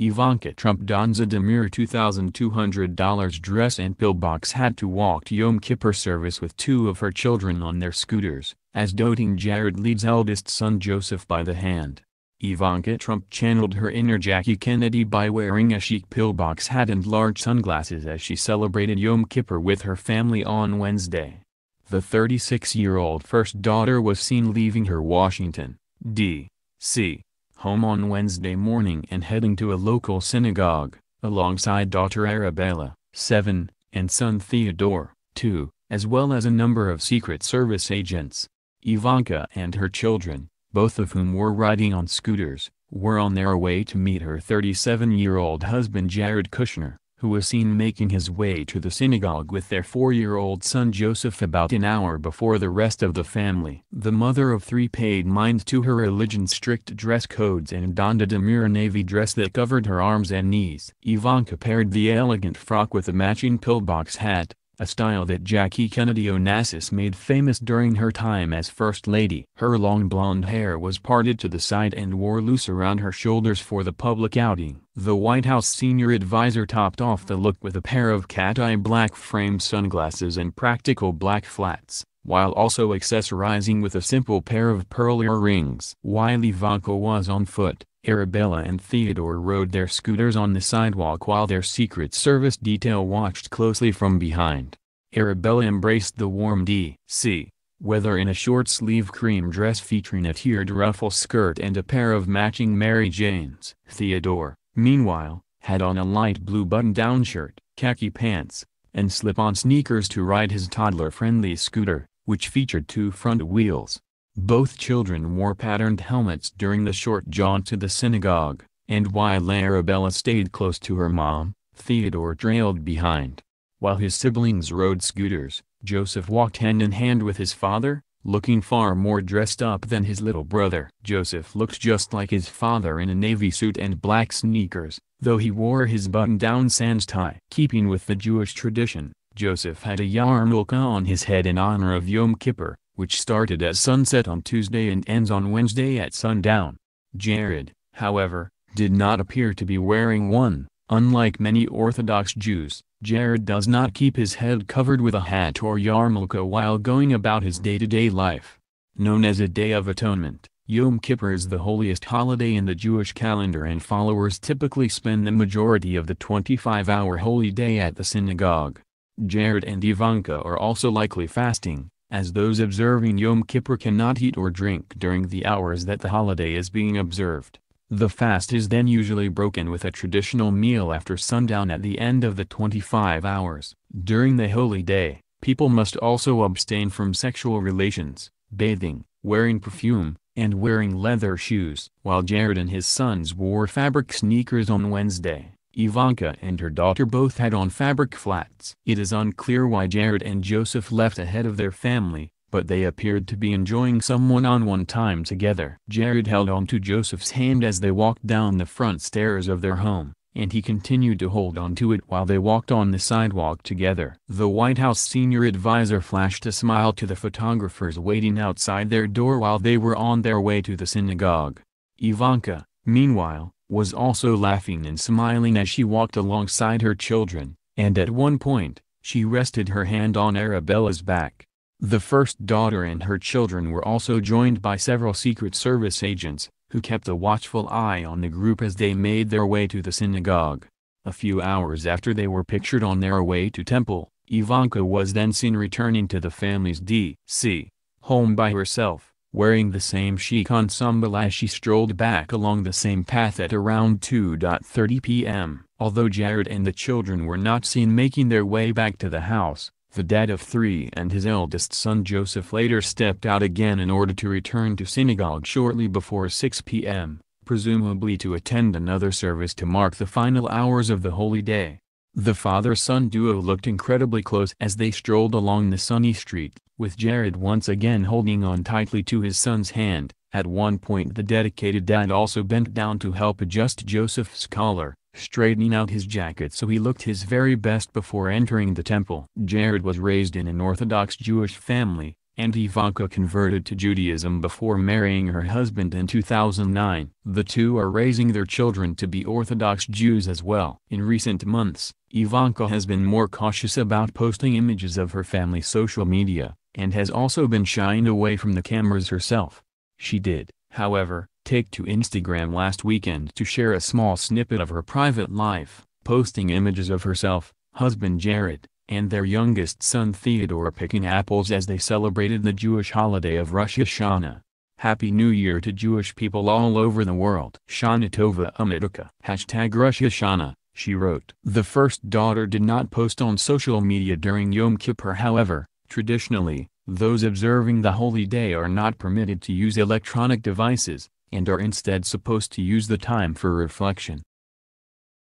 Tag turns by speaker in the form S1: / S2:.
S1: Ivanka Trump dons a demure $2,200 dress and pillbox hat to walk to Yom Kippur service with two of her children on their scooters, as doting Jared leads eldest son Joseph by the hand. Ivanka Trump channeled her inner Jackie Kennedy by wearing a chic pillbox hat and large sunglasses as she celebrated Yom Kippur with her family on Wednesday. The 36-year-old first daughter was seen leaving her Washington, D.C. home on Wednesday morning and heading to a local synagogue, alongside daughter Arabella, 7, and son Theodore, 2, as well as a number of Secret Service agents. Ivanka and her children, both of whom were riding on scooters, were on their way to meet her 37-year-old husband Jared Kushner, who was seen making his way to the synagogue with their 4-year-old son Joseph about an hour before the rest of the family. The mother of three paid mind to her religion's strict dress codes and donned a demure navy dress that covered her arms and knees. Ivanka paired the elegant frock with a matching pillbox hat, a style that Jackie Kennedy Onassis made famous during her time as First Lady. Her long blonde hair was parted to the side and wore loose around her shoulders for the public outing. The White House senior advisor topped off the look with a pair of cat-eye black framed sunglasses and practical black flats, while also accessorizing with a simple pair of pearl earrings. While Ivanka was on foot, Arabella and Theodore rode their scooters on the sidewalk while their Secret Service detail watched closely from behind. Arabella embraced the warm D.C. weather in a short-sleeve cream dress featuring a tiered ruffle skirt and a pair of matching Mary Janes. Theodore, meanwhile, had on a light blue button-down shirt, khaki pants, and slip-on sneakers to ride his toddler-friendly scooter, which featured two front wheels. Both children wore patterned helmets during the short jaunt to the synagogue, and while Arabella stayed close to her mom, Theodore trailed behind. While his siblings rode scooters, Joseph walked hand in hand with his father, looking far more dressed up than his little brother. Joseph looked just like his father in a navy suit and black sneakers, though he wore his button-down sans tie. Keeping with the Jewish tradition, Joseph had a yarmulke on his head in honor of Yom Kippur, which started at sunset on Tuesday and ends on Wednesday at sundown. Jared, however, did not appear to be wearing one. Unlike many Orthodox Jews, Jared does not keep his head covered with a hat or yarmulke while going about his day-to-day life. Known as a Day of Atonement, Yom Kippur is the holiest holiday in the Jewish calendar, and followers typically spend the majority of the 25-hour holy day at the synagogue. Jared and Ivanka are also likely fasting, as those observing Yom Kippur cannot eat or drink during the hours that the holiday is being observed. The fast is then usually broken with a traditional meal after sundown at the end of the 25 hours. During the holy day, people must also abstain from sexual relations, bathing, wearing perfume, and wearing leather shoes. While Jared and his sons wore fabric sneakers on Wednesday, Ivanka and her daughter both had on fabric flats. It is unclear why Jared and Joseph left ahead of their family, but they appeared to be enjoying some one-on-one time together. Jared held on to Joseph's hand as they walked down the front stairs of their home, and he continued to hold on to it while they walked on the sidewalk together. The White House senior advisor flashed a smile to the photographers waiting outside their door while they were on their way to the synagogue. Ivanka, meanwhile, was also laughing and smiling as she walked alongside her children, and at one point, she rested her hand on Arabella's back. The first daughter and her children were also joined by several Secret Service agents, who kept a watchful eye on the group as they made their way to the synagogue. A few hours after they were pictured on their way to temple, Ivanka was then seen returning to the family's D.C. home by herself, wearing the same chic ensemble as she strolled back along the same path at around 2:30 p.m. Although Jared and the children were not seen making their way back to the house, the dad of three and his eldest son Joseph later stepped out again in order to return to synagogue shortly before 6 p.m., presumably to attend another service to mark the final hours of the holy day. The father-son duo looked incredibly close as they strolled along the sunny street, with Jared once again holding on tightly to his son's hand. At one point the dedicated dad also bent down to help adjust Joseph's collar, straightening out his jacket so he looked his very best before entering the temple. Jared was raised in an Orthodox Jewish family, and Ivanka converted to Judaism before marrying her husband in 2009. The two are raising their children to be Orthodox Jews as well. In recent months, Ivanka has been more cautious about posting images of her family's social media, and has also been shying away from the cameras herself. She did, however, take to Instagram last weekend to share a small snippet of her private life, posting images of herself, husband Jared, and their youngest son Theodore picking apples as they celebrated the Jewish holiday of Rosh Hashanah. Happy New Year to Jewish people all over the world. Shana Tova Umeduka. #Rosh Hashanah, she wrote. The first daughter did not post on social media during Yom Kippur. However, traditionally, those observing the holy day are not permitted to use electronic devices, and are instead supposed to use the time for reflection.